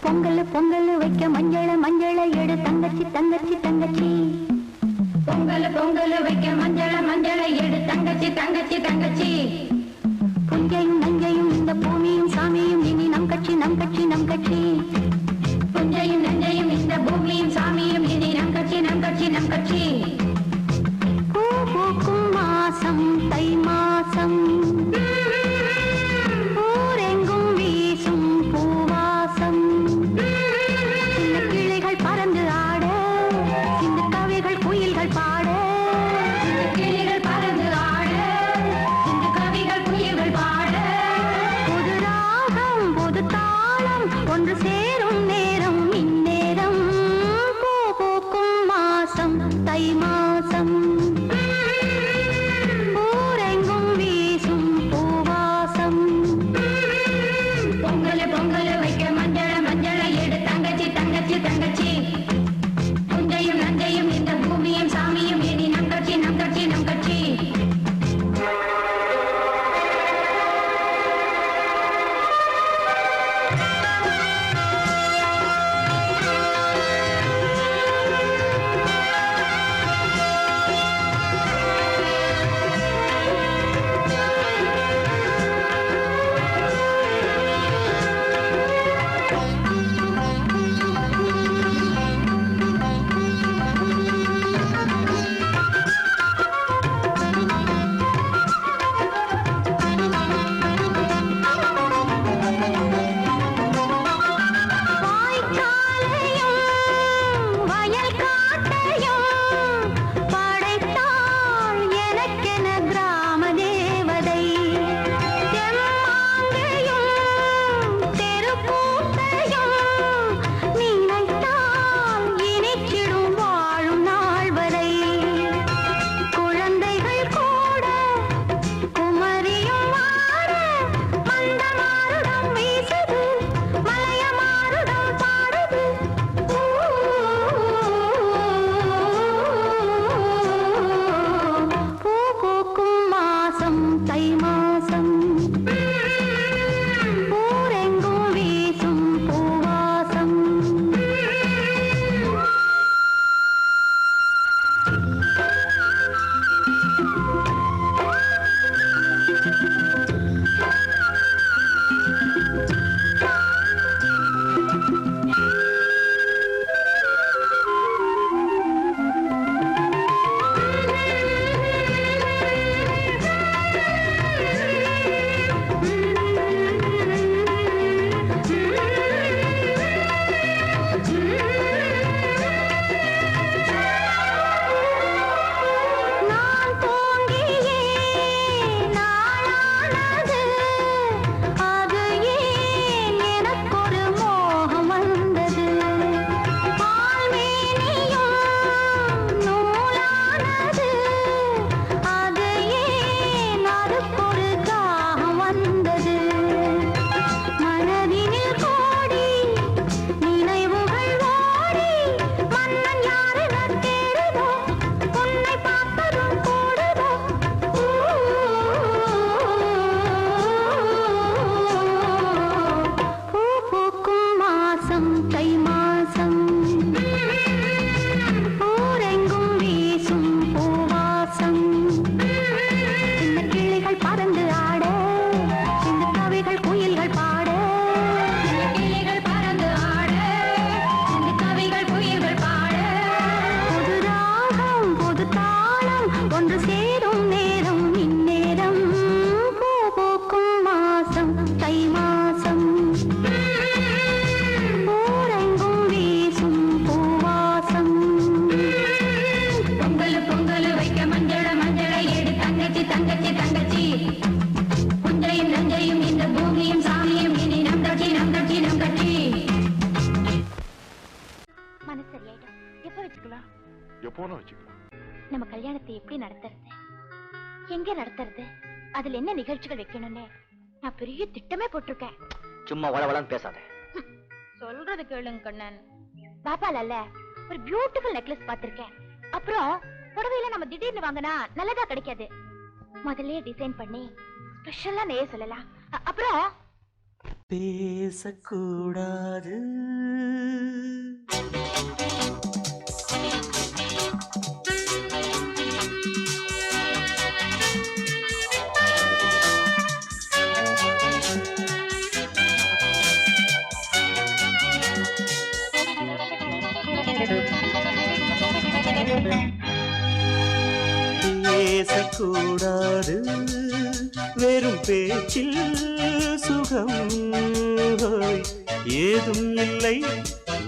பொங்கல் பொங்கல் வைக்க மஞ்சள மஞ்சள எடு தங்கச்சி தங்கச்சி தங்கச்சி. பொங்கல் பொங்கல் வைக்க மஞ்சள மஞ்சள எடு தங்கச்சி தங்கச்சி தங்கச்சி. புஞ்சையும் நஞ்சையும் இந்த பூமியும் சாமியும் இனி நம் கட்சி நம் கட்சி நம் கட்சி. புஞ்சையும் நஞ்சையும் இந்த பூமியும் சாமியும் இனி நம் கட்சி நம் கட்சி நம் கட்சி. பூ பூக்கும் மாசம் தை மாசம், ஊரெங்கும் வீசும் பூவாசம். சின்ன கிளைகள் பறந்து ஆட, சின்ன கவிகள் குயில்கள் பாட. கிளிகள் பறந்து ஆட, சின்ன கவிகள் குயில்கள் பாட. புது ராகம் புது தாளம் ஒன்று சேரும் நேரம் இந்நேரம். பூ பூக்கும் மாசம் தை மாசம், ஊரெங்கும் வீசும் பூவாசம். பொங்கல் பொங்கல் வைக்க மஞ்சள மஞ்சள எடு தங்கச்சி தங்கச்சி தங்கச்சி. புஞ்சையும் நஞ்சையும் இந்த பூமியும் சாமியும் இனி நம் கட்சி நம் கட்சி நம் கட்சி. நம்ம கல்யாணத்தை எப்படி நடத்துறது, எங்க நடத்துறது, அதுல என்ன நிகழ்ச்சிகள் வைக்கணும்னு நான் பெரிய திட்டமே போட்டிருக்கேன். சும்மா வளவளன்னு பேசாத. சொல்றது கேளுங்க கண்ணன். பாப்பால ஒரு பியூட்டிஃபுல் நெக்லஸ் பாத்திருக்கேன். அப்புறம் புடவையில நம்ம திடீர்னு வாங்கினா நல்லதா கிடைக்காது. முதல்ல டிசைன் பண்ணி ஸ்பெஷலா நெய்ய சொல்லலாம். அப்புறம் பேசக்கூடாது பேசக்கூடாது வெறும் பேச்சில் சுகம் ஏதும் இல்லை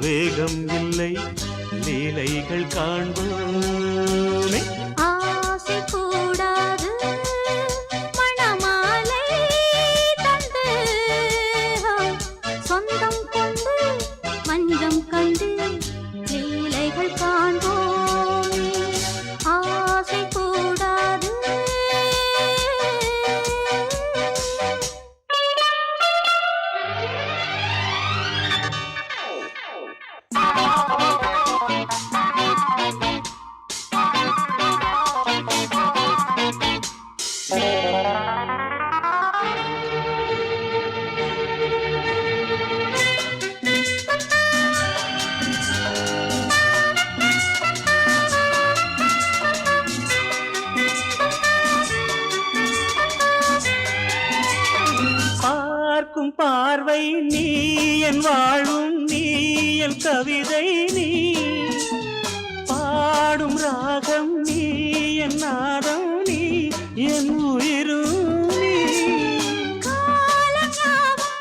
வேகம் இல்லை லீலைகள் காண்போமே ஆசை கூடாது மணமாலை தந்து சொந்தம் கொண்டு மஞ்சம் கண்டு லீலைகள் காண்போமே ஆசை கூடாது பார்க்கும் பார்வை நீ என் வாழும் நீ என் கவிதை நீ பாடும் ராகம் நீ என் நாதம் நீ என் உயிரும் நீ காலஞாவும்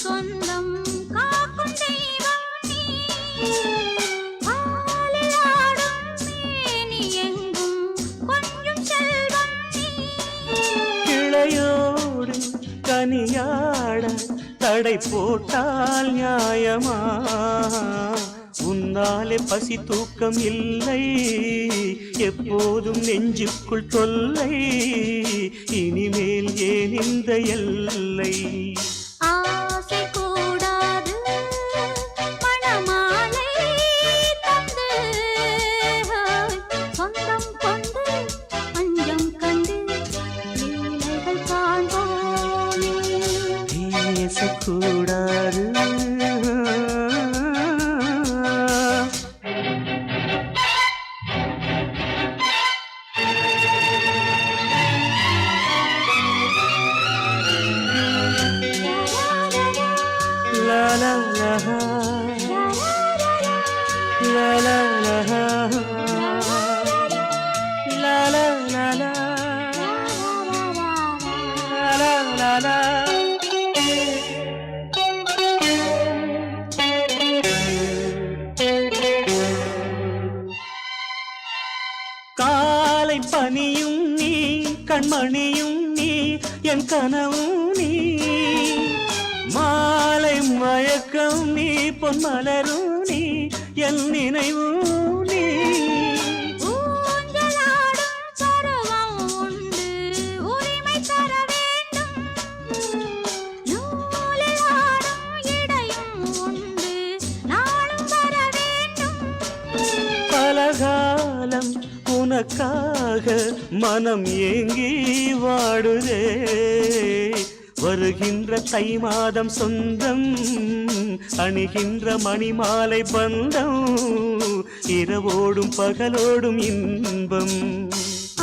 சொந்தம் காக்கும் தெய்வம் நீ பாலில் ஆடும் மேனி எங்கும் கொஞ்சம் செல்வம் நீ கிளையோடு கனியாட தடை போட்டால் நியாயமா உன்னாலே பசி தூக்கம் இல்லை எப்போதும் நெஞ்சுக்குள் தொல்லை இனிமேல் ஏன் இந்த எல்லை ஆசை கூடாது மணமாலை தந்து சொந்தம் கொண்டு மஞ்சம் கண்டு லீலைகள் காண்போமே பேசக்கூடாது La la la la la la la la la la la la காலை பனியும் நீ கண்மணியும் நீ என் கனவும் நீ மாலை மயக்கம் நீ பொன்மலரும் நீ என் நினைவும் நீ ஊஞ்சலாடும் பருவம் உண்டு உரிமை தர வேண்டும் நூலில் ஆடும் இடையும் உண்டு நாளும் வர வேண்டும் பலகாலம் உனக்காக மனம் ஏங்கி வாடுதே வருகின்ற தை மாதம் சொந்தம் அணிகின்ற மணிமாலை பந்தம் இரவோடும் பகலோடும் இன்பம்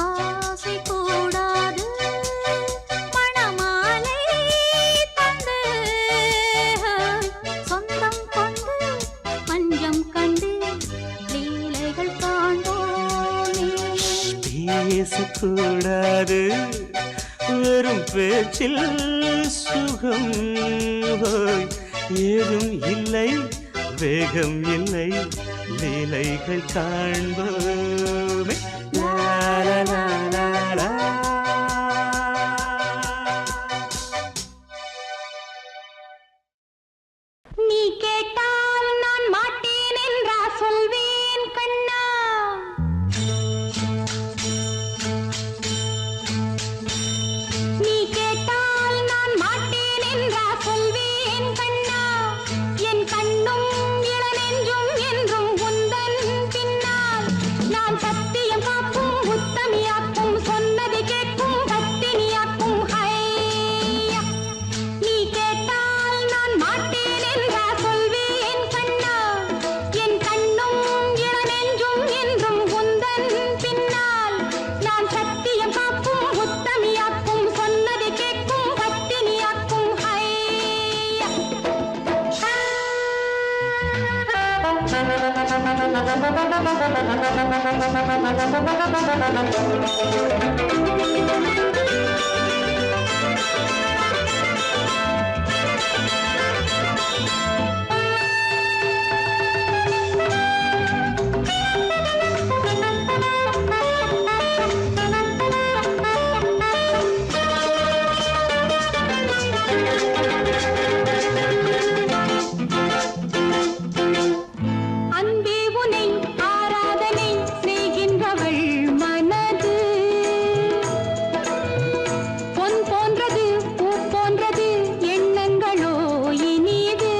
ஆசை கூடாது மணமாலை தந்து சொந்தம் கொண்டு மஞ்சம் கண்டு லீலைகள் காண்போமே பேசக்கூடாது வெறும் பேச்சில் சுகம் ஏதும் இல்லை வேகம் இல்லை லீலைகள் காண்போமே லா லா லா லா லா. நீ கேட்டால் நான் மாட்டேன் என்றா சொல்வேன் கண்ணா நீ கேட்டால் நான் மாட்டேன் என்றா சொல்வேன் கண்ணா என் கண்ணும் இளநெஞ்சும் என்றும் உந்தன் பின்னால் நான் சத்தியம் நான் சத்தியம் காக்கும் உத்தமியாக்கும் சொன்னதை கேட்கும் பத்தினியாக்கும் ஹையா அன்பே உனை ஆராதனை செய்கின்றவள் மனது பொன் போன்றது பூ போன்றது எண்ணங்களோ இனிது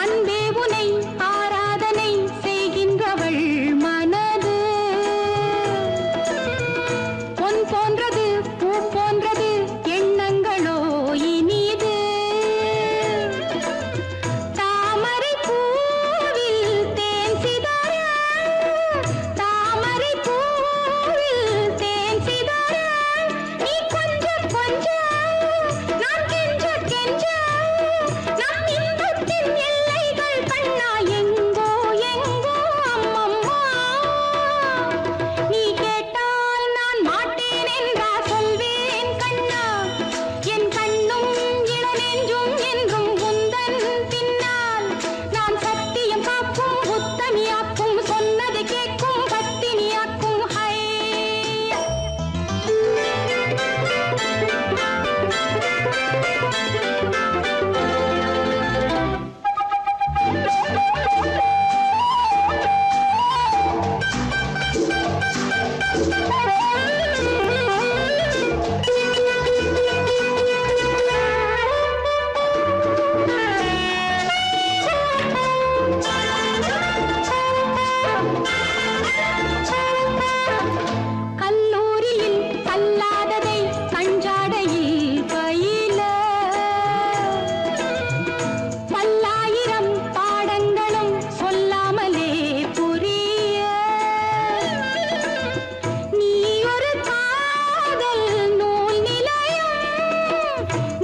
அன்பே உனை ஆராதனை செய்கின்றவள் மனது பொன் போன்றது பூ போன்றது எண்ணங்களோ இனிது தாமரை பூவில் தேன் சிதற தாமரை பூவில் தேன் சிதற நீ கொஞ்சம் கொஞ்சம் நான் கெஞ்ச கெஞ்ச நம் இன்பத்தின் எல்லைகள் கண்ணா எங்கோ எங்கோ அம்மம்மா நீ கேட்டால் நான் மாட்டேன் என்றா சொல்வேன் கண்ணா என் கண்ணும் இளநெஞ்சும் என்றும் உந்தன் பின்னால் நான் சத்தியம் காக்கும் உத்தமியாக்கும் சொன்னதை கேட்கும் பத்தினியாக்கும் ஹையா கல்லூரியில் கல்லாததை கஞ்சாடையில் பயில பல்லாயிரம் பாடங்களும் சொல்லாமலே புரிய நீ ஒரு காதல் நூல் நிலையம்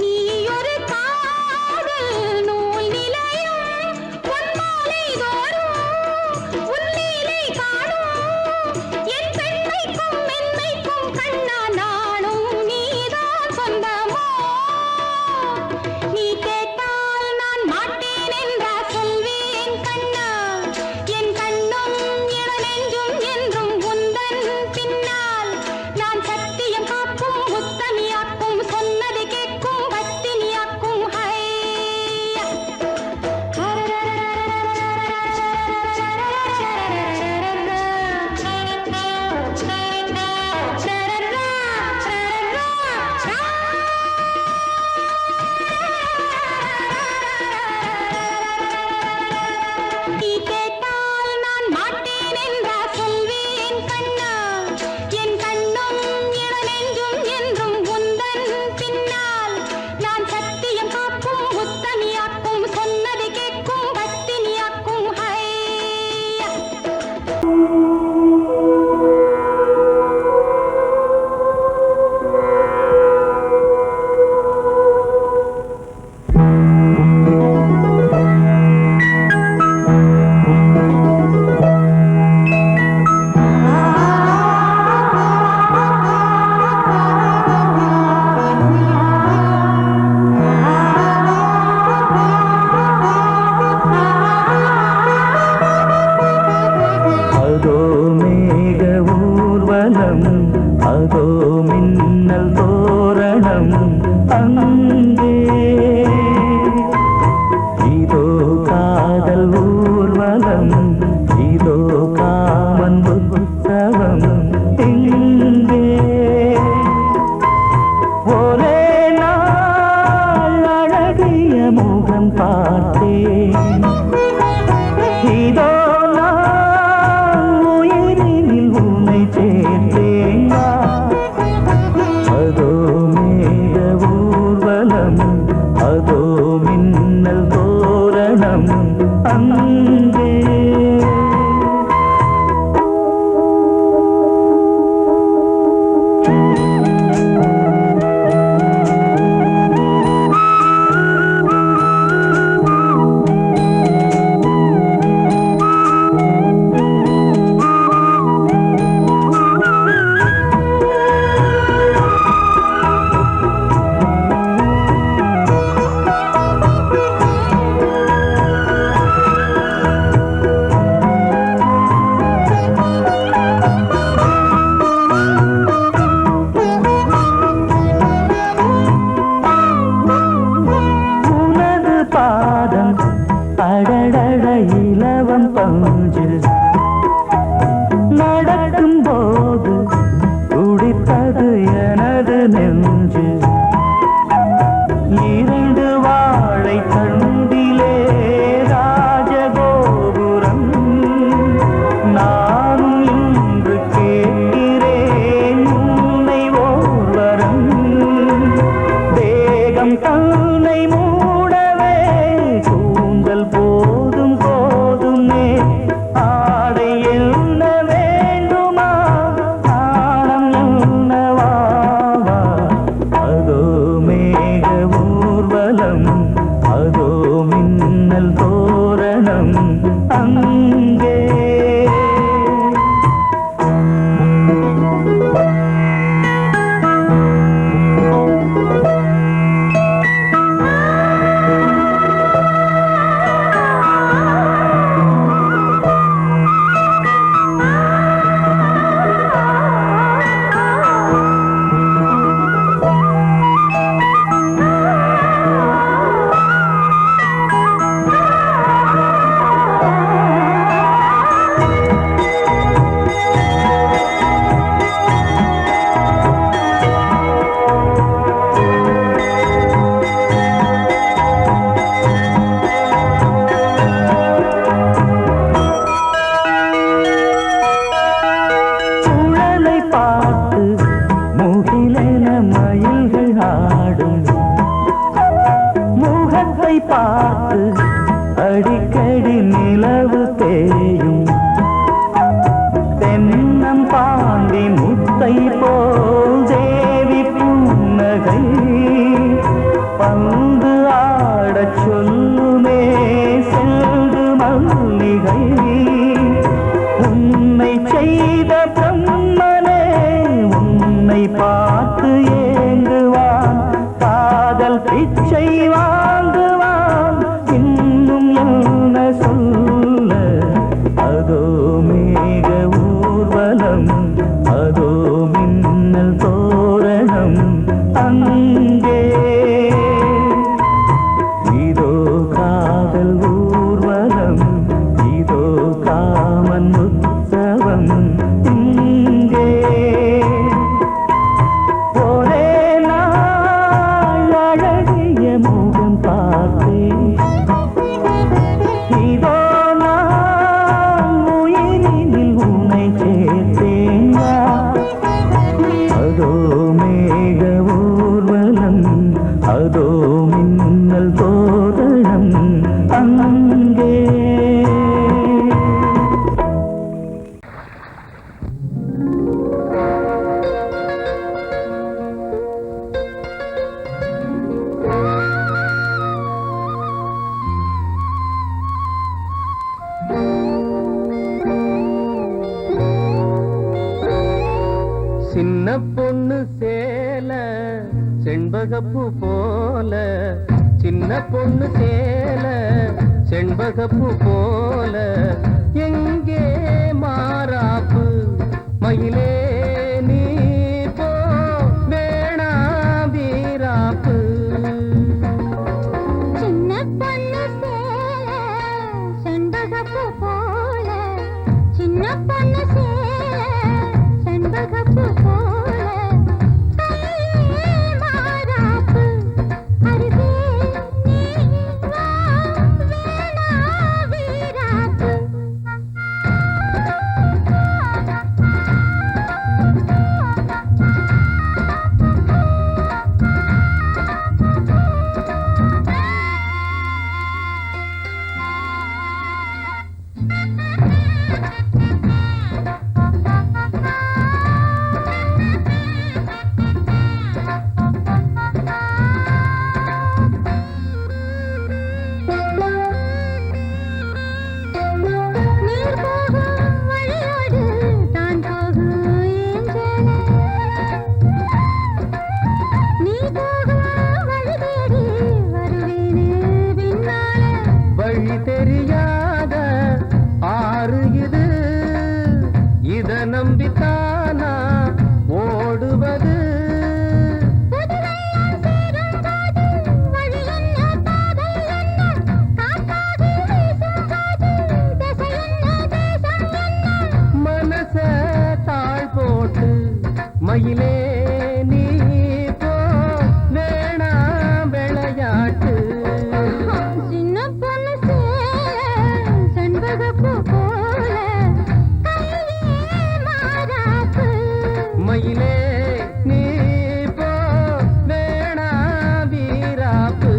நீ ஒரு காதல் நூல் நிலையம் பொன்மாலை தோறும் உன்னிலை காணும் என் பெண்மைக்கும் மென்மைக்கும் கண்ணா நானும் நீதான் சொந்தமோ நீ கேட்டால் நான் மாட்டேன் என்றா சொல்வேன் கண்ணா என் கண்ணும் இளநெஞ்சும் என்றும் உந்தன் பின்னால் நான் சத்தியம் காக்கும் உத்தமியாக்கும் சொன்னதை கேட்கும் பத்தினியாக்கும் ஹையா நீ கேட்டால் நான் மாட்டேன் என்றா சொல்வேன் கண்ணா என் கண்ணும் இளநெஞ்சும் என்றும் உந்தன் பின்னால் நான் சத்தியம் காக்கும் உத்தமியாக்கும் சொன்னதை கேட்கும் பத்தினியாக்கும் ஹையா அதோ மேக ஊர்வலம் அதோ மின்னல் தோரணம் அங்கே இதோ காதல் ஊர்வலம் இதோ காமன் உற்சவம் எங்கே ஒரே நாள் அழகிய முகம் பார்த்தேன் இதோ நான் உயிரினில் உன்னை சேர்த்தேன் அதோ மேக ஊர்வலம் அதோ மின்னல் தோரணம் அங்கே பிச்சை வாங்குவான் இன்னும் என்ன சொல்ல அதோ மேக ஊர்வலம் அதோ மின்னல் தோரணம் அங்கே இதோ காதல் ஊர்வலம் இதோ காமன் உற்சவம் இங்கே ஒரே நாள் அழகிய முகம் பார்த்தேன் இதோ நான் உயிரினில் உன்னை சேர்த்தேன் அதோ மேக ஊர்வலம் அதோ மின்னல் தோரணம் அங்கே சின்ன பொண்ணு சேல செண்பகப்பூ போல சின்ன பொண்ணு சேல செண்பகப்பூ போல எங்கே மாறாப்பு மயிலே நீ போ வேணா வீராப்பு சின்ன பொண்ணு சேல செண்பகப்பூ போல சின்ன பொண்ணு சேல செண்பகப்பூ போல கையே மாறாப்பு அருகே நீ வா வேணா வீராப்பு நீர் போகும் வழியோடு தான் போகும் ஏஞ்சலே நீ போகும் வழி தேடி வருவேனே பின்னாலே வழி தெரியாத ஆறு இது இத நம்பித்தானா ஓடுவது புதுவெள்ளம் சேரும் போது வழி என்ன பாதை என்ன காற்றாக வீசும் போது திசை என்ன தேசம் என்ன மனச தாழ் போட்டு மயிலே நீ போ வேணா விளையாட்டு சின்ன பொண்ணு சேல செண்பகப்பூ போல கையே மாறாப்பு மயிலே நீ போ வேணா வீராப்பு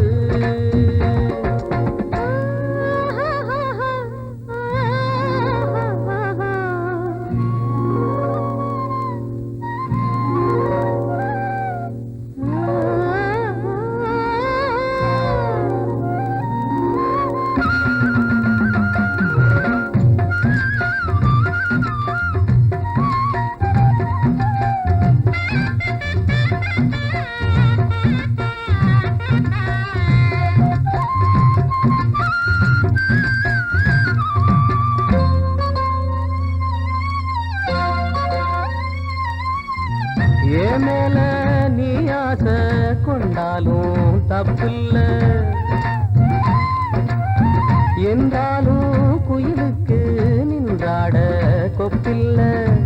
ஏ மேல நீ ஆசை கொண்டாலும் தப்பில்ல என்றாலும் குயிலுக்கு நின்றாட கொப்பில்ல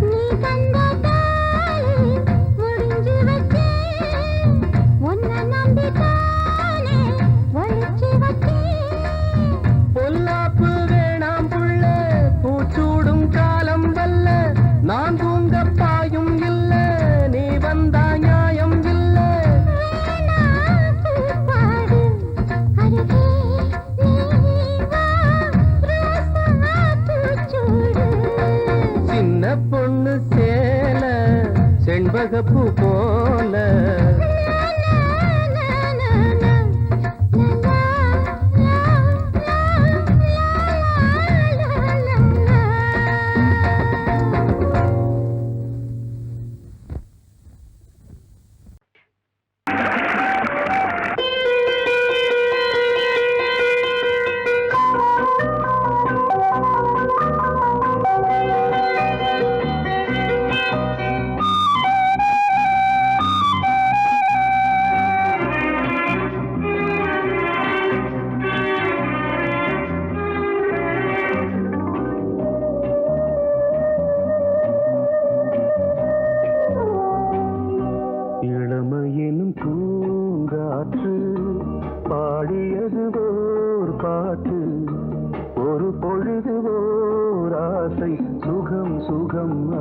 நீ தந்த தாலி முடிஞ்சு வச்சேன் உன்னை நம்பித்தானே ஒழிச்சு வச்சேன் பொல்லாப்பு வேணாம் புள்ள பூச்சூடும் காலம் வல்ல நான் தூங்க பாயும் இல்ல நீ வந்தா நியாயம் இல்ல வேணா பூப்பாடு அருகே நீ வா ரோசா பூச்சூடு சின்ன பொண்ணு சேல செண்பகப்பூ போல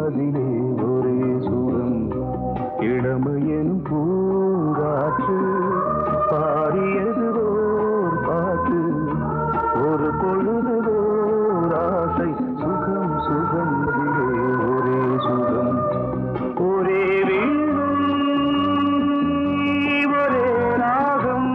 அதிலே ஒரே சுகம் இளமையெனும் பூங்காற்று பாடியது ஓர் பாட்டு ஒரு பொழுது ஓர் ஆசை சுகம் சுகம் அதிலே ஒரே சுகம் ஒரே வீணை ஒரே ராகம்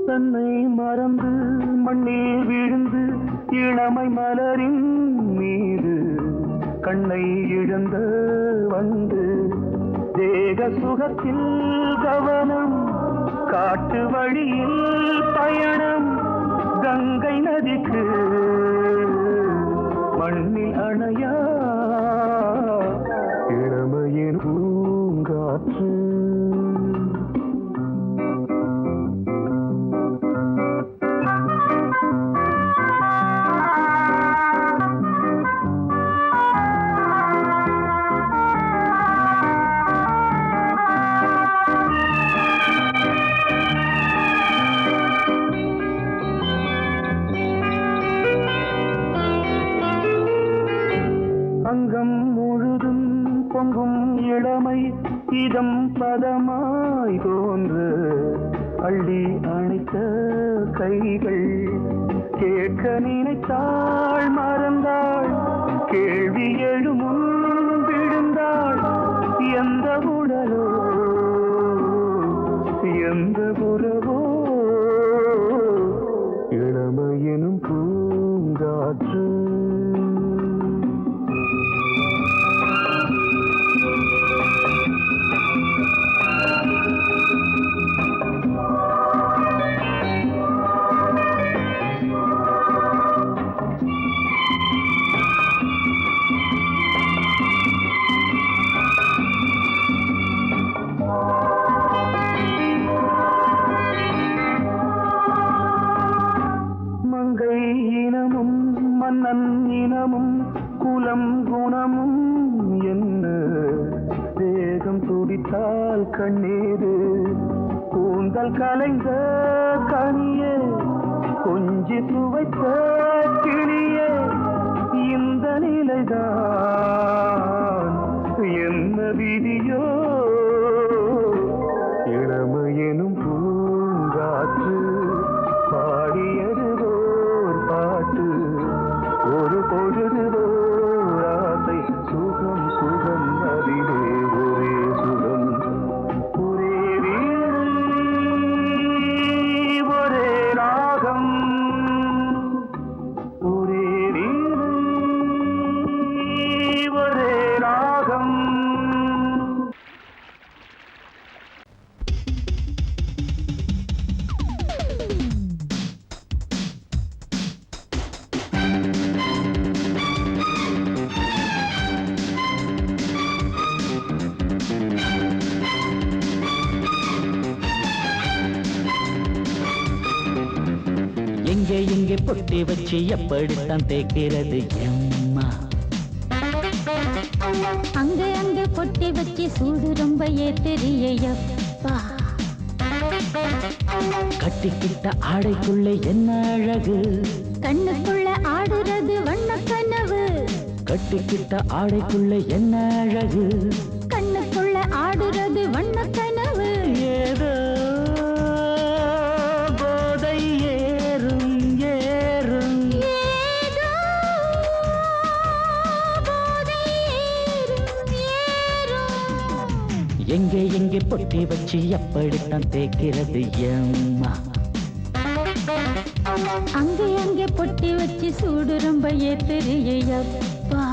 தன்னை மறந்து மண்ணில் விழுந்து இளமை மலரின் மீது கண்ணை இழந்த வந்து தேக சுகத்தில் கவனம் காட்டு வழியில் பயணம் கங்கை நதிக்கு மண்ணில் அணையா இளமையின் பூங்காற்று அங்கம் முழுதும் பொங்கும் இளமை இதம் பதமாய் தோன்று அள்ளி அணைத்த கைகள் கேட்க நினைத்தாள் மறந்தாள் கேள்வி எழுமுன் விழுந்தாள் எந்த உடலோ எந்த புறவோ இளமையெனும் பூங்காற்று மங்கை இனமும் மன்னன் இனமும் குலம் குணமும் என்ன வேகம் துடித்தால் கண்ணீரு கூந்தல் கலைந்த கனியே கொஞ்சி துவைத்த கிளியே இந்த நிலைதான் என்ன விதியோ இளமையெனும் பூங்காற்று பாடியது ஓர் பாட்டு ஒரு பொழுது ஓர் ஆசை சுகம் சுகம் அதிலே ஒரே சுகம் ஒரே வீணை ஒரே ராகம் ஒரே வீணை ஒரே ராகம் எங்கே எங்கே பொட்டி வச்சு எப்படித்தான் தேய்க்கிறது எம்மா அங்க அங்க பொட்டி வச்சு சூடு ரொம்ப ஏத்தெரியப்பா கட்டிக்கிட்ட ஆடைக்குள்ளே என்ன அழகு கண்ணுக்குள்ள ஆடுறது வண்ண கனவு கட்டிக்கிட்ட ஆடைக்குள்ளே என்ன அழகு கண்ணுக்குள்ள ஆடுறது வண்ண கனவு ஏதோ போதை ஏறும் ஏறும் ஏதோ போதை ஏறும் ஏறும். எங்கே எங்கே பொட்டி வச்சு எப்படித்தான் தேய்க்கிறது எம்மா அங்கே அங்கே பொட்டி வச்சு சூடு ரொம்ப ஏத்தெரியப்பா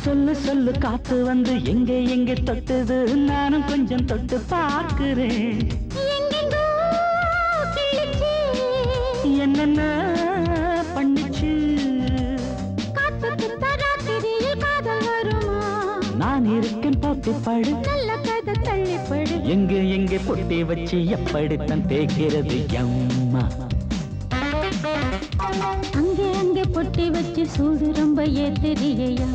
சொல்லு சொல்லு காத்து வந்து எங்கே எங்கே தொட்டுது நானும் கொஞ்சம் தொட்டு பார்க்கிறேன் என்னென்ன பண்ணுச்சு நான் இருக்கேன் பாட்டு பாடு எங்கே எங்கே பொட்டி வச்சு எப்படித்தான் தேய்க்கிறது அம்மா அங்கே அங்கே பொட்டி வச்சு சூடு ரொம்ப ஏத்தெரியையா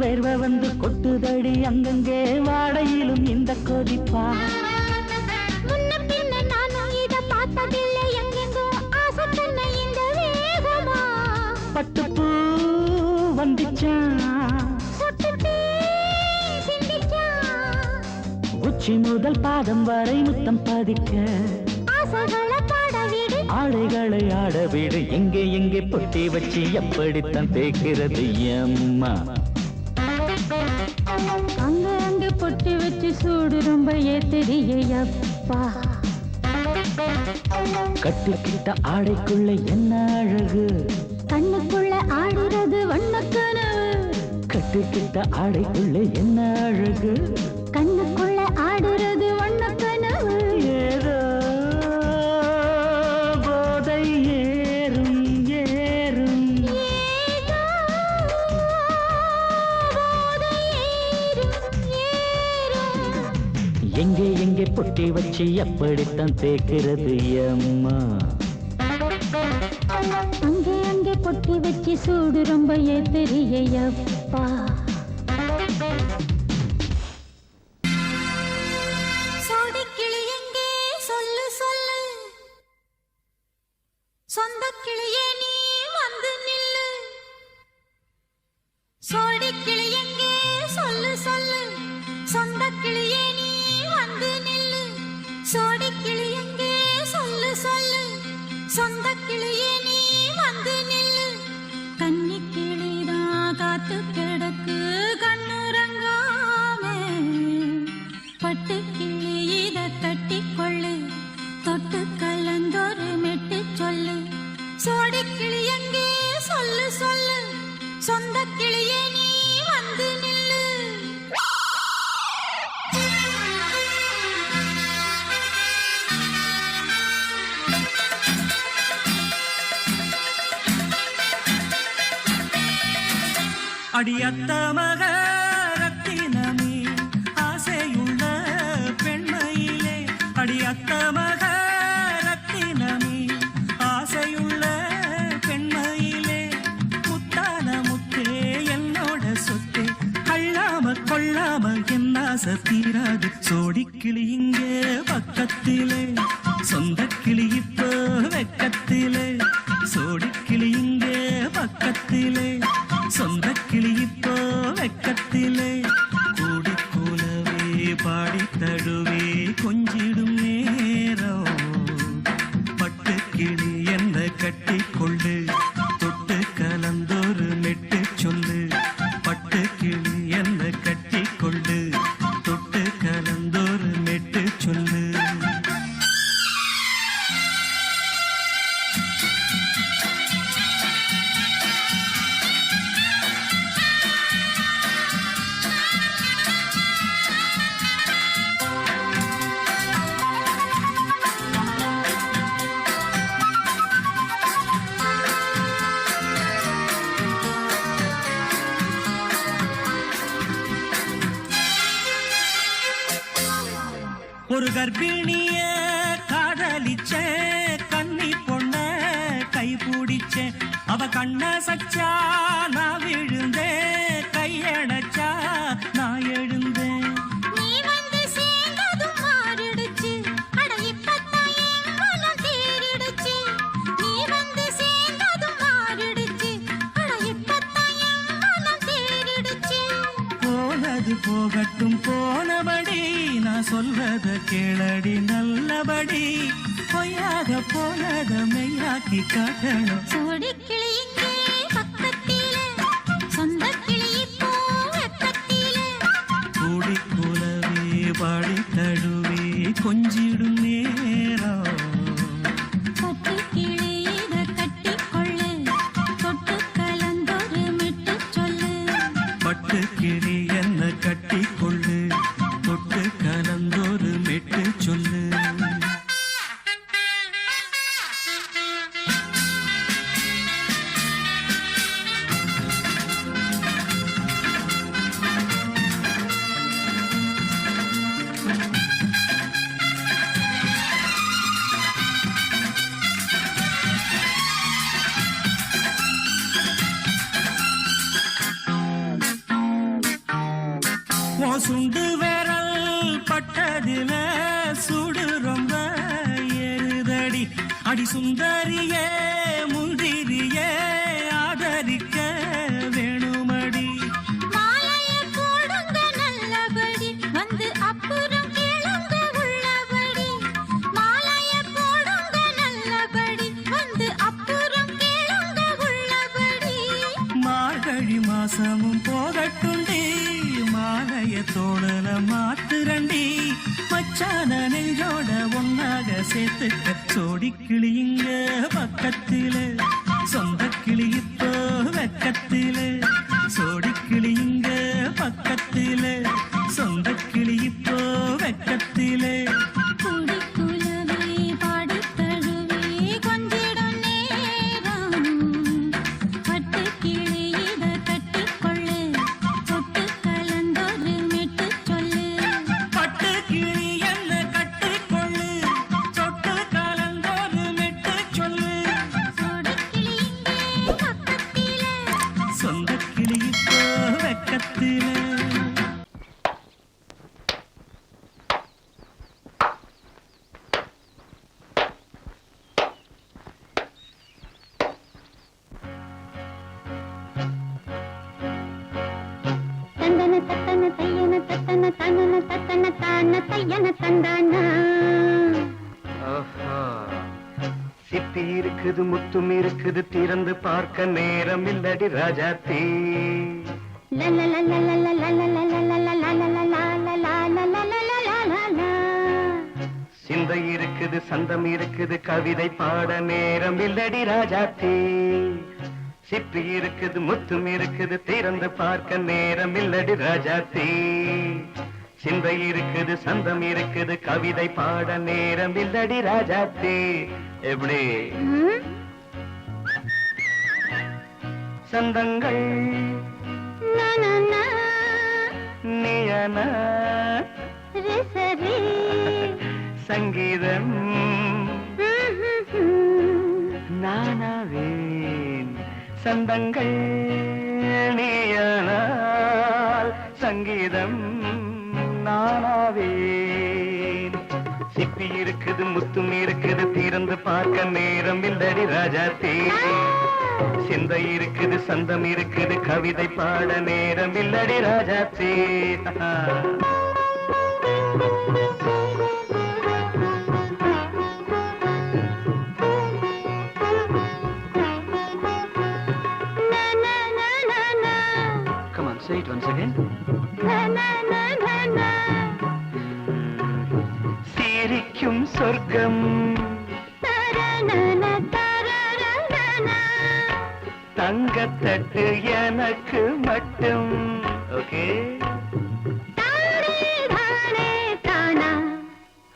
வேர்வை வந்து கொட்டுதடி அங்கங்கே வாடையிலும் இந்த கொதிப்பா முன்ன பின்ன நானும் இத பார்த்ததில்லை எங்கெங்கோ ஆசை பண்ண இந்த வேகமா பட்டுப்பூ வந்துச்சான் உச்சி முதல் பாதம் வரை முத்தம் பதிக்க ஆசைகளை பாட வீடு ஆடைகளை ஆட வீடு எங்கே எங்கே பொட்டி வச்சு எப்படித்தான் தேய்க்கிறது அம்மா அங்க அங்க பொட்டி வச்சு சூடு ரொம்ப ஏத்தெரியப்பா கட்டிக்கிட்ட ஆடைக்குள்ள என்ன அழகு கண்ணுக்குள்ள ஆடுறது வண்ணக்கனவு கட்டிக்கிட்ட ஆடைக்குள்ள என்ன அழகு கண்ணுக்குள்ள ஆடுறது வண்ணக்கனவு ஏதோ போதை ஏறும் ஏறும் எங்கே எங்கே பொட்டி வச்சு எப்படித்தான் தேய்க்கிறது அம்மா அங்கே அங்கே பொட்டி வச்சு சூடு ரொம்ப ஏத்தெரியப்பா சோடிக்கிளி எங்கே சொல்லு சொல்லு சொந்த கிளியே நீ வந்து நில்லு சோடிக்கிளி எங்கே சொல்லு சொல்லு சொந்த கிளியே நீ வந்து நில்லு சோடிக்கிளி எங்கே சொல்லு சொல்லு சொந்த கிளியே நீ வந்து நில்லு கன்னி கிளிதான் காத்து கிடக்கு கண்ணுறங்காம பட்டு கிளி இத கட்டிக்கொள்ளு தொட்டு கலந்தொரு மெட்டு சொல்லு சோடிக்கிளி எங்கே சொல்லு சொல்லு சொந்த கிளியே நீ வந்து நில்லு அடியத்த மக ரத்தினமே ஆசையுள்ள பெண்மையிலே அடியத்த மக ரத்தினமே ஆசையுள்ள பெண்மையிலே முத்தான முத்தே என்னோட சொத்தே அள்ளாம கொள்ளாம என் ஆசை தீராது சோடிக்கிளி இங்கே பக்கத்திலே சொந்த கிளி இப்போ வெக்கத்திலே சோடிக்கிளி இங்கே பக்கத்திலே சொந்த கிளி இப்போ வெக்கத்திலே கூடி கூலவே பாடி தழுவே கொஞ்சிடும் நேரம் பட்டு கிளி என்ன கட்டி கொள்ளு தொட்டு கலந்தொரு மெட்டு சொல்லு பட்டு கிளி என்ன கட்டி கொள்ளு தொட்டு கலந்தொரு மெட்டு சொல்லு ஒரு கர்ப்பிணிய காதலிச்ச கன்னி பொண்ண கை பிடிச்ச அவ கண்ண சச்சா நான் விழுந்தேன் கையடைச்சா நான் எழுந்தேன் நீ வந்து போதும் போனபடி நான் சொல்றத கேளடி நல்லபடி பொய்யாக போனத மெய்யாக்கி காட்டணும் சோடி கிளி இங்கே பக்கத்திலே சொந்த கிளி இப்போ வெக்கத்திலே கூடி குலவே பாடி தழுவே கொஞ்சிடும் நேரம் பட்டு கிளி இத கட்டிக்கொள்ளு தொட்டு கலந்தொரு மிட்டு சொல்லு பட்டு கிளி என்ன கட்டி கொள்ளு தொட்டு கலந்தொரு மெட்டு சொல்லு சுண்டு விரல் பட்டதில சுடு ரொம்ப ஏறுதடி அடி சுந்தரியே முந்திரியே ஆதரிக்க வேணுமடி மாலைய போடுங்க நல்லபடி வந்து அப்புறம் கேளுங்க உள்ளபடி மாலைய போடுங்க நல்லபடி வந்து அப்புறம் கேளுங்க உள்ளபடி மார்கழி மாசமும் போகட்டுண்டி மாலைய தோழல மாத்துரண்டி மச்சான நெஞ்சோட ஒன்னாக சேர்த்துக்க சோடி கிளியுங்க பக்கத்தில சொந்த கிளி இப்போ வெக்கத்தில சோடி கிளியுங்க பக்கத்தில சொந்த கிளி இப்போ வெக்கத்தில கூடி குலவே பாடி தழுவே கொஞ்சிடும் நேரம் பட்டு கிளி இத கட்டிக்கொள்ளு தொட்டு கலந்தொரு மிட்டு சொல்லு பட்டு கிளி என்ன கட்டிக்கொள்ளு சொட்டு கலந்தொரு மெட்டு சொல்லு சோடி கிளி இங்கே பக்கத்திலே சொந்த கிளி இப்போ வெக்கத்தில தந்தன தத்தன தையன தத்தன தனன தத்தன தான தையன தந்தானா சிப்பி இருக்குது முத்தும் இருக்குது திறந்து பார்க்க நேரம் இல்லடி ராஜாத்தி சிந்தை இருக்குது சந்தம் இருக்குது கவிதை பாட நேரம் இல்லடி ராஜாத்தி சிப்பி இருக்குது முத்தும் இருக்குது திறந்து பார்க்க நேரம் இல்லடி ராஜாத்தி சிந்தை இருக்குது சந்தம் இருக்குது கவிதை பாட நேரம் இல்லடி ராஜாத்தி எப்படி சந்தங்கள் நீயன சங்கீதம் நானாவேன் சந்தங்கள் நீயனால் சங்கீதம் நானாவேன் சிப்பி இருக்குது முத்தும் இருக்குது திறந்து பார்க்க நேரம் இல்லடி ராஜாத்தி சிந்தை இருக்குது சந்தம் இருக்குது கவிதை பாட நேரம் இல்லடி Rajathi Come on, say it once again. சிரிக்கும் சொர்க்கம் தங்கத்தட்டு எனக்கு மட்டும் ஓகே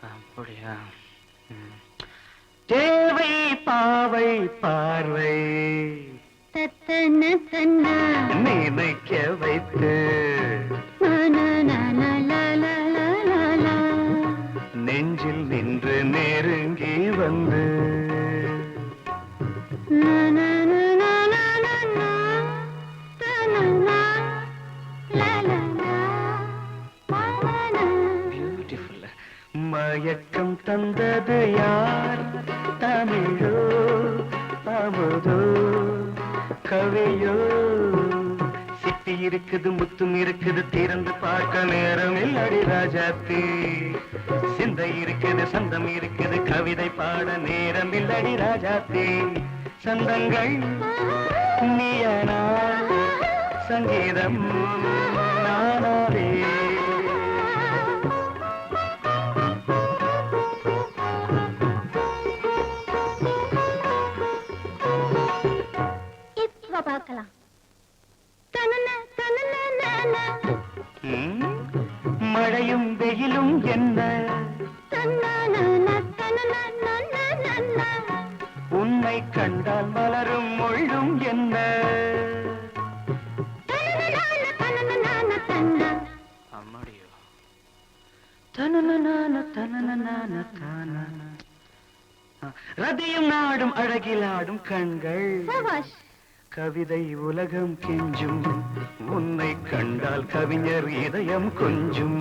அப்படியா தேவை பாவை பார்வை நினைக்க வைத்து நெஞ்சில் நின்று நெருங்கி வந்து பியூட்டிஃபுல் மயக்கம் தந்தது யார் தமிழோ அமுதோ கவியோ சிப்பி சிப்பி இருக்குது முத்தும் இருக்குது திறந்து பார்க்க நேரம் இல்லடி ராஜாத்தி சிந்தை இருக்குது சந்தம் இருக்குது கவிதை பாட நேரம் இல்லடி ராஜாத்தி சந்தங்கள் நீயனா சங்கீதம் நானாவே இப்ப பார்க்கலாம். மழையும் வெயிலும் என்ன உன்னை கண்டால் மலரும் மொழியும் என்ன அம்மாடியோ ரதியும் நாடும் அழகிலாடும் கண்கள் கவிதை உலகம் கெஞ்சும் உன்னை கண்டால் கவிஞர் இதயம் கொஞ்சும்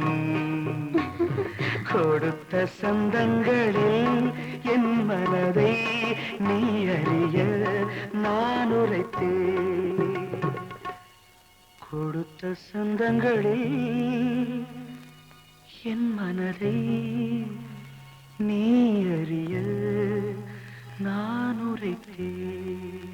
கொடுத்த சந்தங்களில் என் மனதை நீ அறிய நான் உரைத்தேன் கொடுத்த சந்தங்களில் என் மனதை நீ அறிய நான் உரைத்தேன்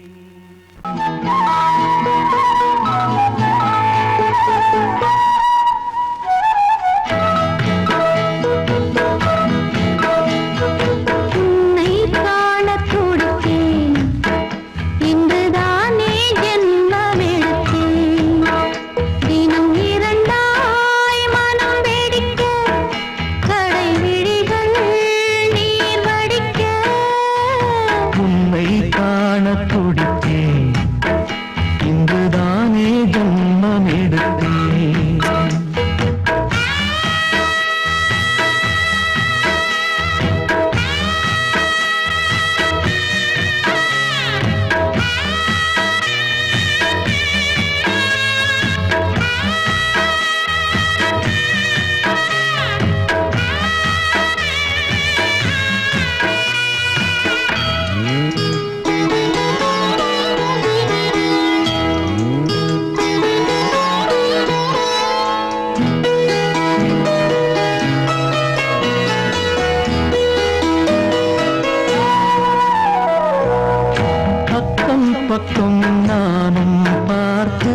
பக்கம் நானும் பார்த்து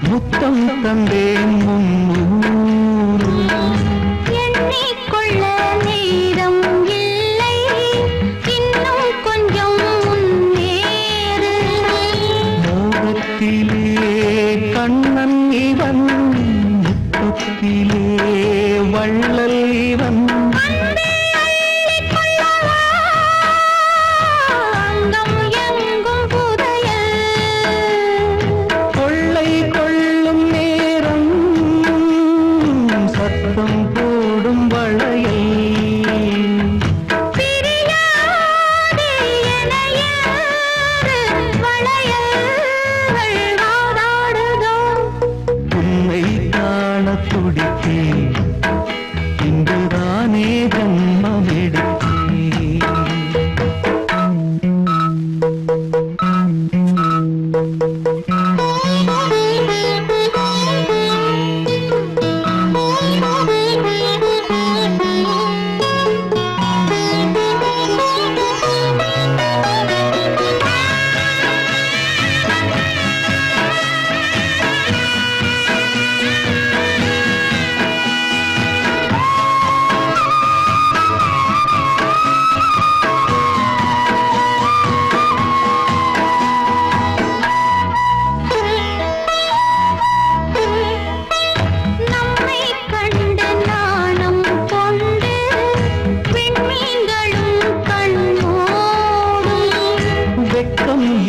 முத்தம் தந்தேன் முன்னூறு எண்ணிக்கொள்ள நேரம் இல்லை இன்னும் கொஞ்சம் முன்னேறு மோகத்திலே கண்ணன் இவன் முத்தத்திலே வள்ளல் இவன் இங்குதானே ஜன்மம்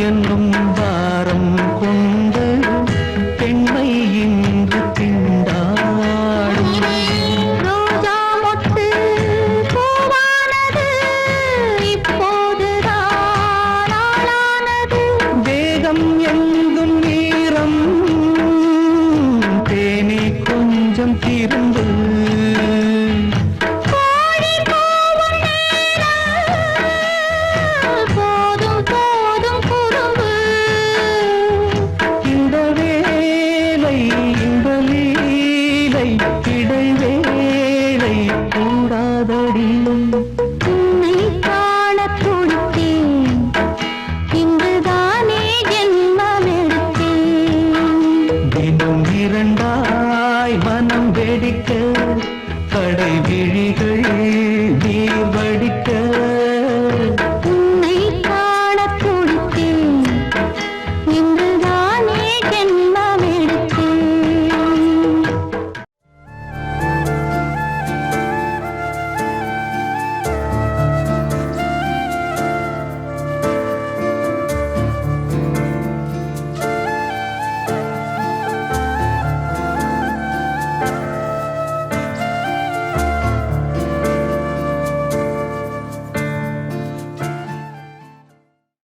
என்னும் வாரம் கொண்டு பெண்மை இன்று திண்டாடும் ரோஜா மொட்டு பூவானது இப்போதுதான் ஆளானது வேகம் எங்கும் நீரம் தேனி கொஞ்சம் திருந்து போதும் போதும் குறும்பு கூடாதடி உன்னை காண துடித்தேன் இங்குதானே ஜென்மமெடுத்தேன் தினம் இரண்டாய் மனம் வெடிக்க கடை விழிகள்